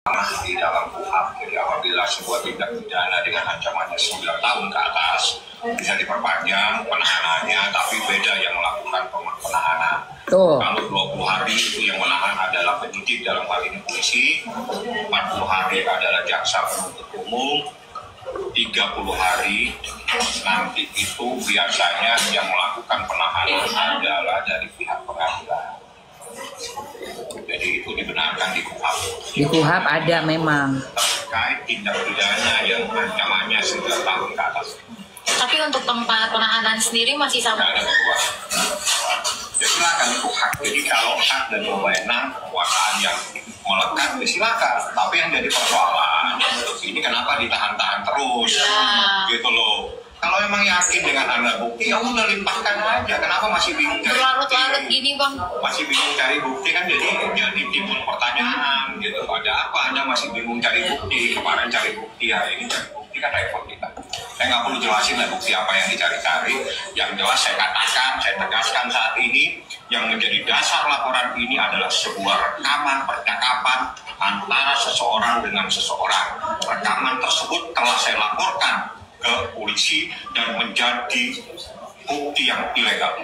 di dalam KUHP. Jadi apabila sebuah tindak pidana dengan ancamannya 9 tahun ke atas bisa diperpanjang penahanannya, tapi beda yang melakukan penahanan. Kalau 20 hari itu yang menahan adalah penyidik, dalam hal ini polisi, 40 hari adalah jaksa penuntut umum, 30 hari nanti itu biasanya yang melakukan penahanan adalah dari pihak pengadilan. Jadi itu dibenarkan di KUHP. Di KUHP ada memang. Terkait tindak pidana yang ancamannya 9 tahun ke atas. Tapi untuk tempat penahanan sendiri masih sama. Tidak ada perubahan. Ya silakan KUHP. Jadi kalau hak dan wewenang kekuasaan yang melekat, ya silakan. Tapi yang jadi persoalan ini kenapa ditahan-tahan terus, gitu loh. Kalau emang yakin dengan Anda bukti, ya udah limpahkan aja. Kenapa masih bingung cari berlarut-larut gini, Bang? Masih bingung cari bukti kan jadi timbul pertanyaan gitu. Ada apa Anda masih bingung cari bukti? Kemarin cari bukti, hari ini cari bukti kan repot kita. Saya nggak perlu jelasin lah bukti apa yang dicari-cari. Yang jelas saya katakan, saya tegaskan saat ini, yang menjadi dasar laporan ini adalah sebuah rekaman percakapan antara seseorang dengan seseorang. Rekaman tersebut telah saya laporkan ke polisi dan menjadi bukti yang ilegal.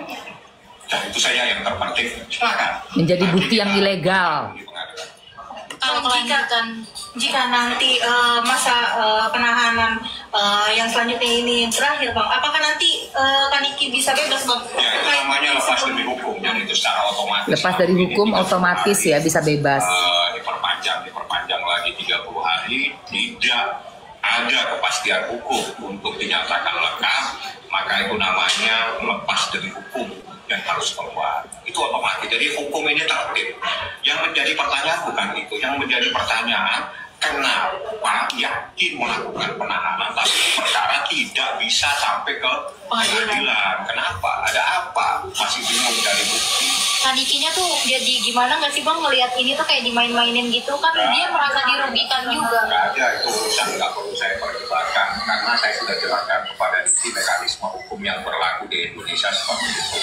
Dan itu saya yang terpenting. Silakan. Menjadi bukti yang ilegal. Kalau jika nanti masa penahanan yang selanjutnya ini berakhir, Bang, apakah nanti Kaniki bisa bebas, Bang? Ya, itu namanya lepas dari hukum, dan itu secara otomatis. Lepas dari hukum otomatis ya bisa bebas. Diperpanjang lagi 30 hari, tidak ada kepastian hukum untuk dinyatakan lengkap, maka itu namanya lepas dari hukum dan harus keluar. Itu otomatis. Jadi hukum ini tertib. Yang menjadi pertanyaan bukan itu. Yang menjadi pertanyaan, kenapa yakin melakukan penahanan tapi perkara tidak bisa sampai ke pengadilan? Kenapa? Ada apa? Masih bingung dari bukti. Kanikinya tuh jadi gimana nggak sih, Bang, ngelihat ini tuh kayak dimain-mainin gitu kan? Dia merasa dirugikan juga. Nggak ada, itu urusan nggak perlu saya perdebatkan karena saya sudah jelaskan kepada Diki mekanisme hukum yang berlaku di Indonesia seperti itu.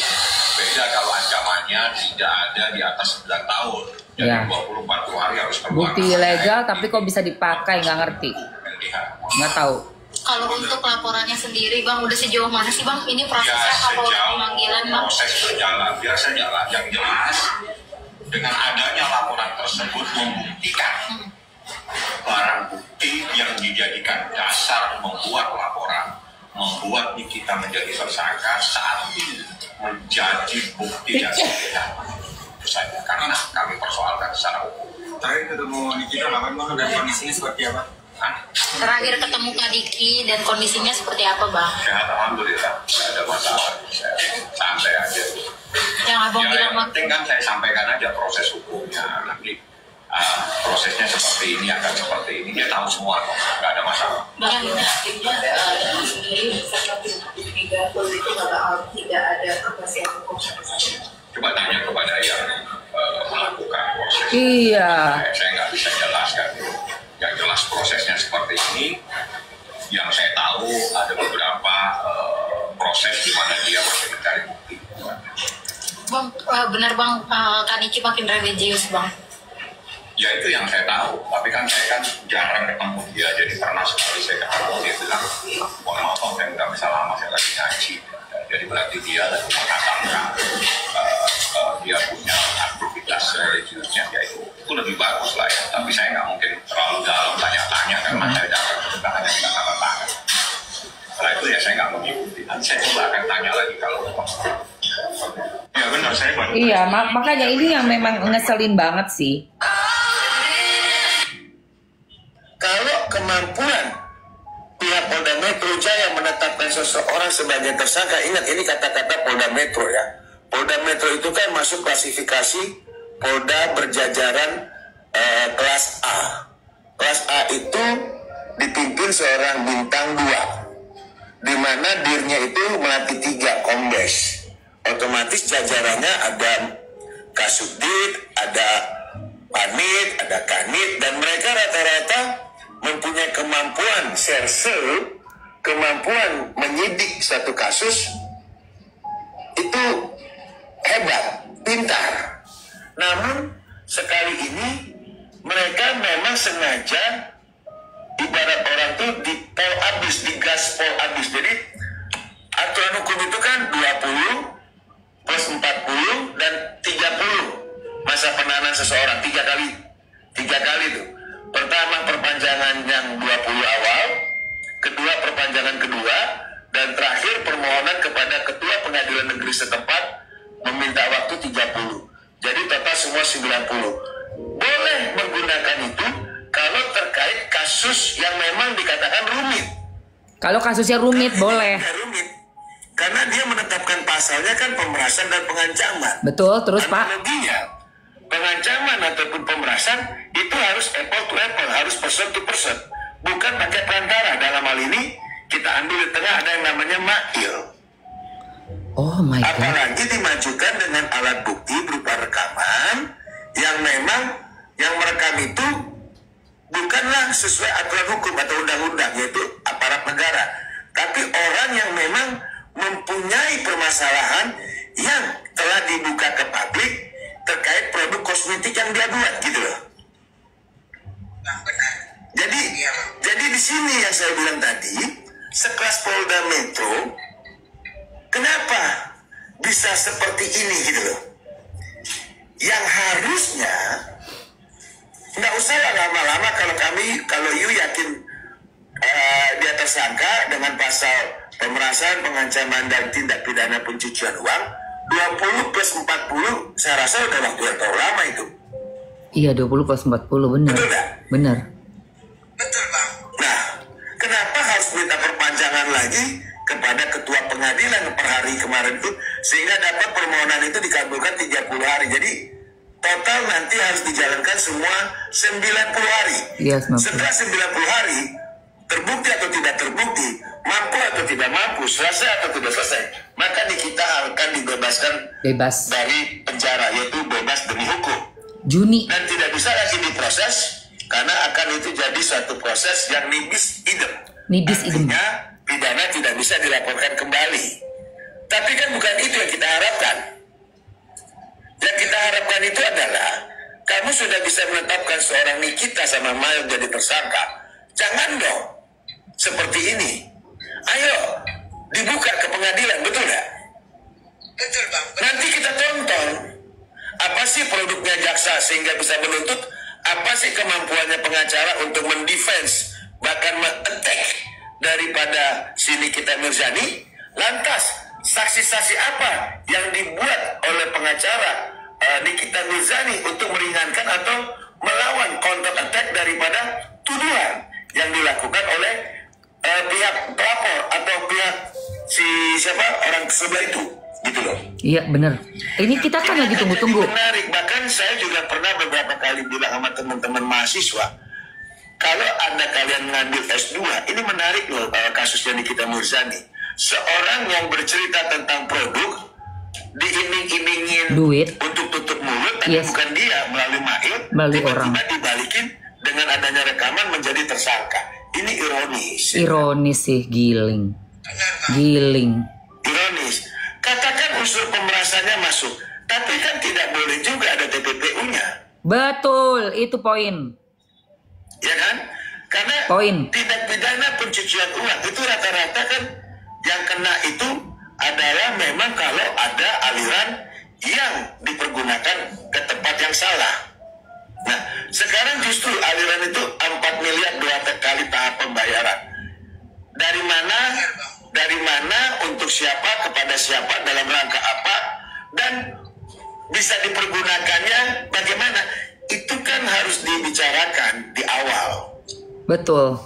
Beda kalau ancamannya tidak ada di atas 9 tahun. Jadi Ya. 20-40 hari harus keluar. Bukti ilegal tapi kok bisa dipakai, nggak ngerti. Nggak tahu. Kalau untuk laporannya sendiri, Bang, udah sejauh mana sih, Bang? Ini prosesnya kalau pemanggilan, Bang? Proses berjalan, biasa jalan. Yang jelas, dengan adanya laporan tersebut membuktikan barang bukti yang dijadikan dasar membuat laporan, membuat Nikita menjadi tersangka saat ini menjadi bukti yang sah. Itu saja, karena kami persoalkan secara hukum. Terakhir ketemu Nikita kapan, Bang, dan kondisinya seperti apa? Terakhir ketemu Kak Diki dan kondisinya seperti apa, Bang? Sehat, alhamdulillah, tidak ada masalah. Saya santai aja. Yang Abang bilang, Yang penting kan saya sampaikan aja proses hukumnya. Nanti prosesnya seperti ini, akan seperti ini. Dia tahu semua, nggak ada masalah. Bang, Coba tanya kepada yang melakukan proses. Iya. Saya nggak bisa jelaskan. Yang jelas prosesnya seperti ini. Yang saya tahu ada beberapa proses di mana dia masih mencari bukti. Bang, benar, Bang, Kaniki makin religius, Bang. Ya itu yang saya tahu, tapi kan saya kan jarang ketemu dia, jadi pernah sekali saya ketemu dia bilang, mohon maaf saya nggak bisa lama, saya lagi ngaji. Jadi berarti dia lagi mengatakan dia punya aktivitas religiusnya, ya itu lebih bagus lah ya. Tapi saya nggak mungkin terlalu dalam tanya-tanya karena saya jarang suka hanya bisa tanda tangan. Setelah itu ya saya nggak mau mengikuti. Nanti saya coba akan tanya lagi kalau ya benar saya baru. Iya, makanya ini yang memang ngeselin banget sih. Kalau kemampuan pihak Polda Metro Jaya menetapkan seseorang sebagai tersangka, ingat ini kata-kata Polda Metro ya. Polda Metro itu kan masuk klasifikasi Polda berjajaran kelas A. Kelas A itu dipimpin seorang bintang 2, di mana dirnya itu melatih 3 kombes. Otomatis jajarannya ada Kasubdit, ada Panit, ada Kanit, dan mereka rata-rata mempunyai kemampuan serse, kemampuan menyidik satu kasus itu hebat, pintar. Namun sekali ini mereka memang sengaja ibarat orang tuh di pol abis, di gas pol abis. Jadi aturan hukum itu kan 20 plus 40 dan 30 masa penahanan seseorang, 3 kali tuh. Pertama perpanjangan yang 20 awal, kedua perpanjangan kedua, dan terakhir permohonan kepada ketua pengadilan negeri setempat meminta waktu 30. Jadi total semua 90. Boleh menggunakan itu kalau terkait kasus yang memang dikatakan rumit. Kalau kasusnya rumit boleh. Rumit. Karena dia menetapkan pasalnya kan pemerasan dan pengancaman. Betul, terus Pak. Analoginya, pengancaman ataupun pemerasan itu harus apple to apple, harus person to person. Bukan pakai perantara. Dalam hal ini kita ambil di tengah ada yang namanya mail. Oh my God. Apalagi dimajukan dengan alat bukti berupa rekaman yang memang yang merekam itu bukanlah sesuai aturan hukum atau undang-undang, yaitu aparat negara, tapi orang yang memang mempunyai permasalahan yang telah dibuka ke publik terkait produk kosmetik yang dia buat, gitu loh. Nah, benar. Jadi di sini yang saya bilang tadi, sekelas Polda Metro, kenapa bisa seperti ini, gitu loh? Yang harusnya nggak usah lama-lama kalau you yakin dia tersangka dengan pasal pemerasan, pengancaman, dan tindak pidana pencucian uang, 20 plus 40, saya rasa udah waktu yang terlalu lama itu. Iya, 20 plus 40, benar. Betul nggak? Benar. Betul, Bang. Nah, kenapa harus minta perpanjangan lagi kepada ketua pengadilan per hari kemarin itu, sehingga dapat permohonan itu dikabulkan 30 hari. Jadi total nanti harus dijalankan semua 90 hari. Iya, 90. Setelah 90 hari, terbukti atau tidak terbukti, mampu atau tidak mampu, selesai atau tidak selesai, maka kita akan dibebaskan Bebas. dari penjara, yaitu bebas demi hukum. Juni. Dan tidak bisa lagi diproses, karena akan itu jadi suatu proses yang nibis idem. Nibis idem. Artinya pidana tidak bisa dilaporkan kembali. Tapi kan bukan itu yang kita harapkan. Yang kita harapkan itu adalah kamu sudah bisa menetapkan seorang Nikita sama Mayo jadi tersangka. Jangan dong seperti ini. Ayo dibuka ke pengadilan, betul nggak? Betul, Bang. Nanti kita tonton apa sih produknya jaksa sehingga bisa menuntut, apa sih kemampuannya pengacara untuk mendefense bahkan men-attack daripada si Nikita Mirzani. Lantas saksi-saksi apa yang dibuat oleh pengacara Nikita Mirzani untuk meringankan atau melawan counter attack daripada tuduhan yang dilakukan oleh pihak pelapor atau pihak si siapa orang sebelah itu, gitu loh. Iya, benar. Ini kita kan lagi tunggu-tunggu. Menarik, bahkan saya juga pernah beberapa kali bilang sama teman-teman mahasiswa, kalau Anda kalian mengambil S2, ini menarik loh kasusnya Nikita Mirzani. Seorang yang bercerita tentang produk, diiming-imingin Duit. untuk tutup mulut, tapi Yes. bukan dia, melalui mail, Melalui tiba-tiba orang. dibalikin dengan adanya rekaman menjadi tersangka. Ini ironis. Ironis sih, giling. Benar, Bang. Giling. Ironis. Katakan unsur pemerasannya masuk, tapi kan tidak boleh juga ada TPPU-nya. Betul, itu poin. Ya kan? Karena Poin. tindak pidana pencucian uang itu rata-rata kan yang kena itu adalah memang kalau ada aliran yang dipergunakan ke tempat yang salah. Nah, sekarang justru aliran itu 4 miliar 2 kali tahap pembayaran. Dari mana, untuk siapa, kepada siapa, dalam rangka apa, dan bisa dipergunakannya bagaimana, itu kan harus dibicarakan di awal. Betul.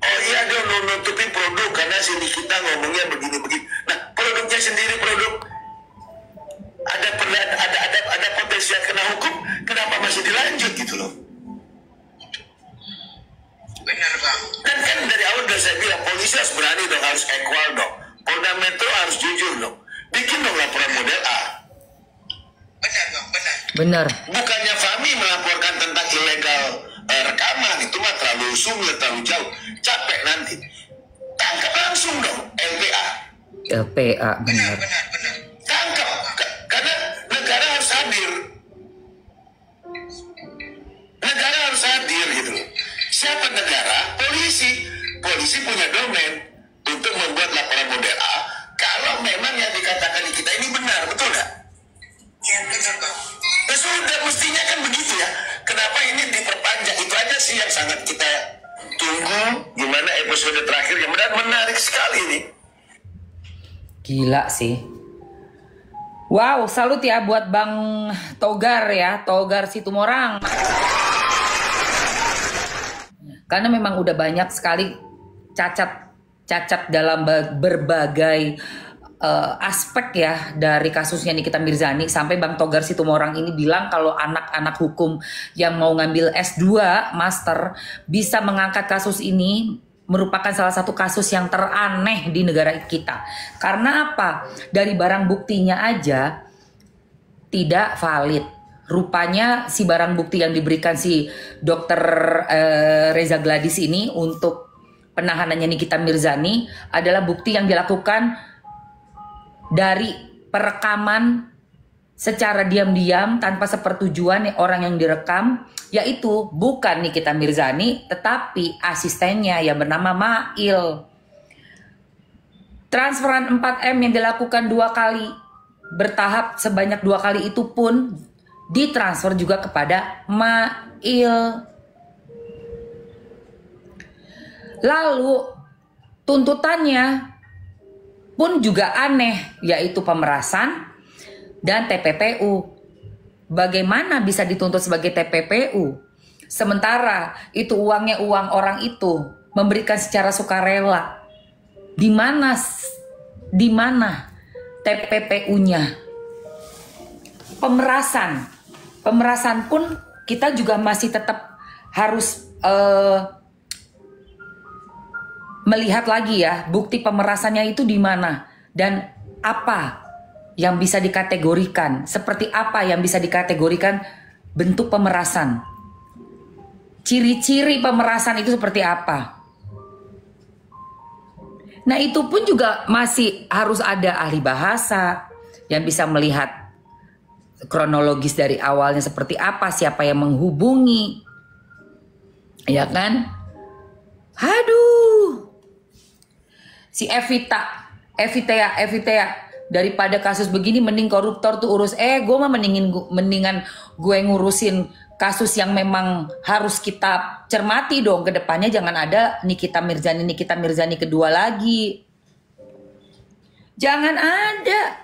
Oh iya, dia nutupin produk karena sini kita ngomongnya begini-begini. Nah, produknya sendiri produk ada potensi kena hukum, kenapa masih dilanjut gitu loh? Benar, Bang. Kan dari awal udah saya bilang polisi harus berani dong, harus equal dong. Polda Metro harus jujur dong. Bikin dong laporan model A. Benar, Bang. Benar. Benar. Bukannya Fahmi melaporkan tentang ilegal rekaman, itu mah terlalu sumir, terlalu jauh. Capek nanti. Tangkap langsung dong LPA. LPA, Benar, benar. benar, benar. Tangkap. Karena negara harus hadir. Negara Siapa negara? Polisi. Polisi punya domain untuk membuat laporan model A kalau memang yang dikatakan di kita ini benar, betul nggak? Ya benar, Bang. Ya sudah, mestinya kan begitu ya. Kenapa ini diperpanjang? Itu aja sih yang sangat kita tunggu. Gimana episode terakhir yang menarik sekali ini. Gila sih. Wow, salut ya buat Bang Togar ya, Togar Situmorang. Karena memang udah banyak sekali cacat dalam berbagai aspek ya dari kasusnya Nikita Mirzani, sampai Bang Togar Situmorang ini bilang kalau anak-anak hukum yang mau ngambil S2 master bisa mengangkat kasus ini, merupakan salah satu kasus yang teraneh di negara kita. Karena apa? Dari barang buktinya aja tidak valid. Rupanya si barang bukti yang diberikan si Dr. Reza Gladys ini untuk penahanannya Nikita Mirzani adalah bukti yang dilakukan dari perekaman secara diam-diam tanpa sepersetujuan orang yang direkam, yaitu bukan Nikita Mirzani tetapi asistennya yang bernama Mail. Transferan 4M yang dilakukan 2 kali bertahap sebanyak 2 kali itu pun ditransfer juga kepada Mail. Lalu tuntutannya pun juga aneh, yaitu pemerasan dan TPPU. Bagaimana bisa dituntut sebagai TPPU? Sementara itu uangnya uang orang itu, memberikan secara sukarela. Di mana TPPU-nya? Pemerasan pun kita juga masih tetap harus melihat lagi ya, bukti pemerasannya itu di mana dan apa yang bisa dikategorikan, seperti apa yang bisa dikategorikan bentuk pemerasan. Ciri-ciri pemerasan itu seperti apa? Nah, itu pun juga masih harus ada ahli bahasa yang bisa melihat kronologis dari awalnya seperti apa, siapa yang menghubungi. Ya kan? Aduh. Si Evita daripada kasus begini mending koruptor tuh urus. Gue mah mendingan gue ngurusin kasus yang memang harus kita cermati dong ke depannya, jangan ada Nikita Mirzani kedua lagi. Jangan ada.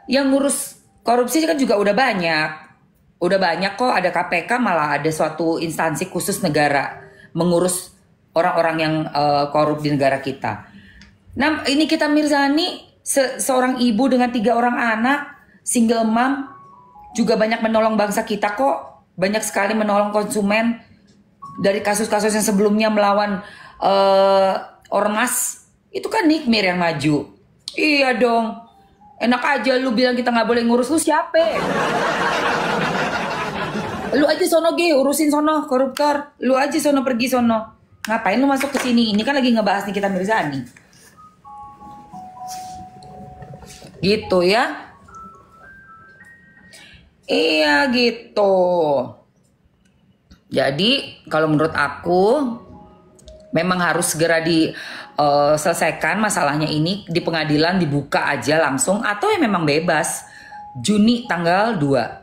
Yang ngurus korupsi kan juga udah banyak. Udah banyak kok, ada KPK, malah ada suatu instansi khusus negara mengurus orang-orang yang korup di negara kita. Nah, ini Nikita Mirzani seorang ibu dengan 3 orang anak, single mom, juga banyak menolong bangsa kita kok. Banyak sekali menolong konsumen dari kasus-kasus yang sebelumnya melawan ormas. Itu kan Nikmir yang maju. Iya dong. Enak aja lu bilang kita nggak boleh ngurus, lu siapa? Lu aja sono urusin sono koruptor. Lu aja sono pergi sono. Ngapain lu masuk ke sini? Ini kan lagi ngebahas Nikita Mirzani. Gitu ya. Iya gitu. Jadi kalau menurut aku memang harus segera diselesaikan masalahnya ini di pengadilan, dibuka aja langsung, atau ya memang bebas Juni tanggal 2.